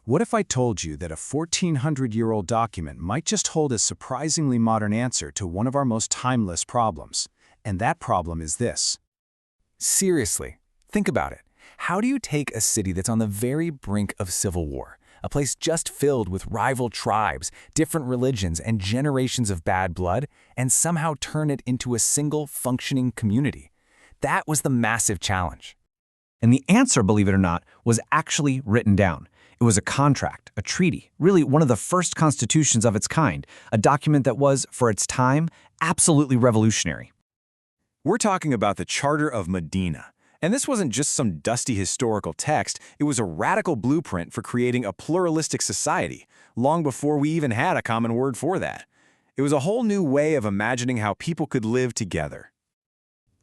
What if I told you that a 1400-year-old document might just hold a surprisingly modern answer to one of our most timeless problems? And that problem is this. Seriously, think about it. How do you take a city that's on the very brink of civil war, a place just filled with rival tribes, different religions, and generations of bad blood, and somehow turn it into a single functioning community? That was the massive challenge. And the answer, believe it or not, was actually written down. It was a contract, a treaty, really one of the first constitutions of its kind, a document that was, for its time, absolutely revolutionary. We're talking about the Charter of Medina. And this wasn't just some dusty historical text, it was a radical blueprint for creating a pluralistic society, long before we even had a common word for that. It was a whole new way of imagining how people could live together.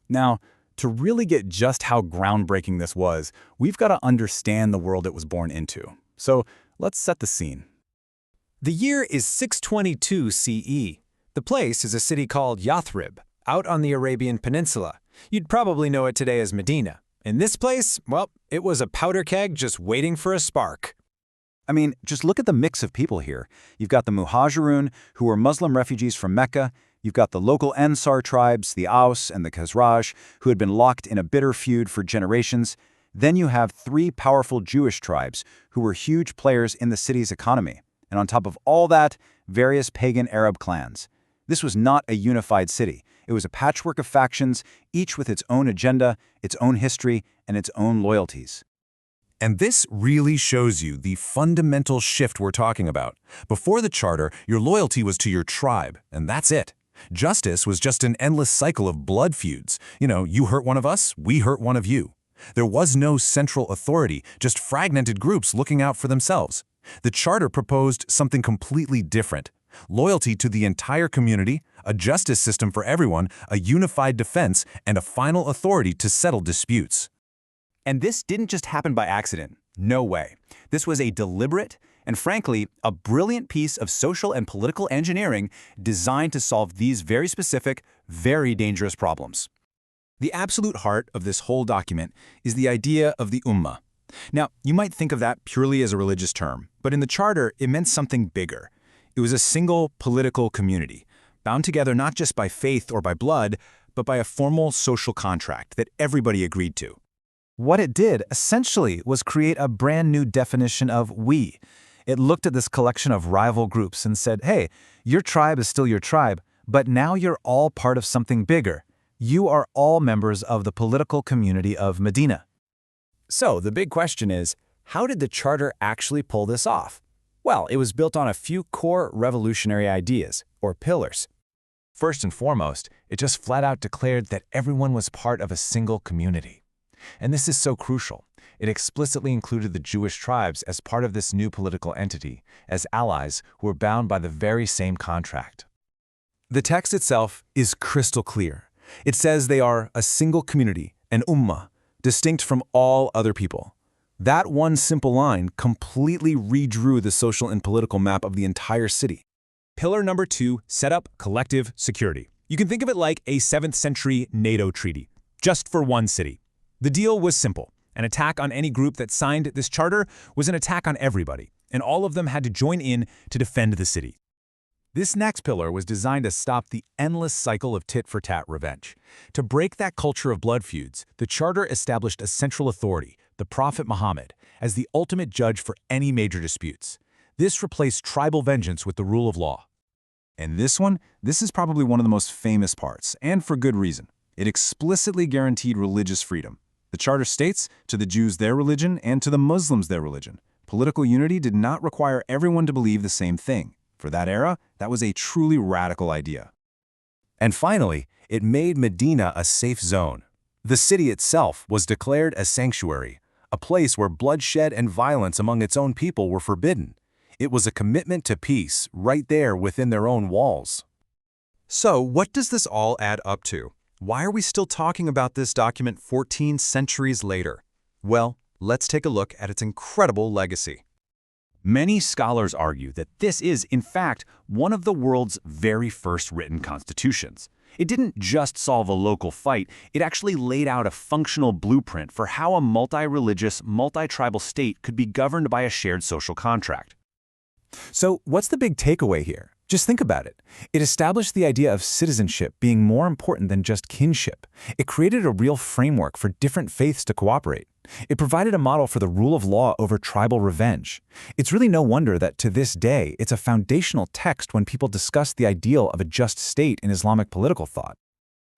Now, to really get just how groundbreaking this was, we've got to understand the world it was born into. So let's set the scene. The year is 622 CE. The place is a city called Yathrib, out on the Arabian Peninsula. You'd probably know it today as Medina. In this place, well, it was a powder keg just waiting for a spark. I mean, just look at the mix of people here. You've got the Muhajirun, who were Muslim refugees from Mecca. You've got the local Ansar tribes, the Aus and the Khazraj, who had been locked in a bitter feud for generations. Then you have three powerful Jewish tribes who were huge players in the city's economy. And on top of all that, various pagan Arab clans. This was not a unified city. It was a patchwork of factions, each with its own agenda, its own history, and its own loyalties. And this really shows you the fundamental shift we're talking about. Before the charter, your loyalty was to your tribe, and that's it. Justice was just an endless cycle of blood feuds. You hurt one of us, we hurt one of you. There was no central authority, just fragmented groups looking out for themselves. The charter proposed something completely different. Loyalty to the entire community, a justice system for everyone, a unified defense, and a final authority to settle disputes. And this didn't just happen by accident. No way. This was a deliberate and, frankly, a brilliant piece of social and political engineering designed to solve these very specific, very dangerous problems. The absolute heart of this whole document is the idea of the Ummah. Now, you might think of that purely as a religious term, but in the Charter, it meant something bigger. It was a single political community, bound together not just by faith or by blood, but by a formal social contract that everybody agreed to. What it did, essentially, was create a brand new definition of we. It looked at this collection of rival groups and said, hey, your tribe is still your tribe, but now you're all part of something bigger. You are all members of the political community of Medina. So the big question is, how did the charter actually pull this off? Well, it was built on a few core revolutionary ideas, or pillars. First and foremost, it just flat out declared that everyone was part of a single community. And this is so crucial. It explicitly included the Jewish tribes as part of this new political entity, as allies who were bound by the very same contract. The text itself is crystal clear. It says they are a single community, an ummah, distinct from all other people. That one simple line completely redrew the social and political map of the entire city. Pillar number 2, set up collective security. You can think of it like a 7th century NATO treaty, just for one city. The deal was simple. An attack on any group that signed this charter was an attack on everybody, and all of them had to join in to defend the city. This next pillar was designed to stop the endless cycle of tit-for-tat revenge. To break that culture of blood feuds, the charter established a central authority, the Prophet Muhammad, as the ultimate judge for any major disputes. This replaced tribal vengeance with the rule of law. And this is probably one of the most famous parts, and for good reason. It explicitly guaranteed religious freedom. The charter states, to the Jews their religion and to the Muslims their religion. Political unity did not require everyone to believe the same thing. For that era, that was a truly radical idea. And finally, it made Medina a safe zone. The city itself was declared a sanctuary, a place where bloodshed and violence among its own people were forbidden. It was a commitment to peace right there within their own walls. So, what does this all add up to? Why are we still talking about this document 14 centuries later? Well, let's take a look at its incredible legacy. Many scholars argue that this is, in fact, one of the world's very first written constitutions. It didn't just solve a local fight, it actually laid out a functional blueprint for how a multi-religious, multi-tribal state could be governed by a shared social contract. So what's the big takeaway here? Just think about it. It established the idea of citizenship being more important than just kinship. It created a real framework for different faiths to cooperate. It provided a model for the rule of law over tribal revenge. It's really no wonder that to this day, it's a foundational text when people discuss the ideal of a just state in Islamic political thought.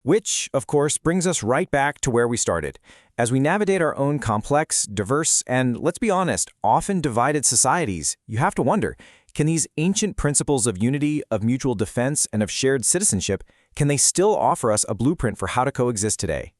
Which, of course, brings us right back to where we started. As we navigate our own complex, diverse, and, let's be honest, often divided societies, you have to wonder, can these ancient principles of unity, of mutual defense, and of shared citizenship, can they still offer us a blueprint for how to coexist today?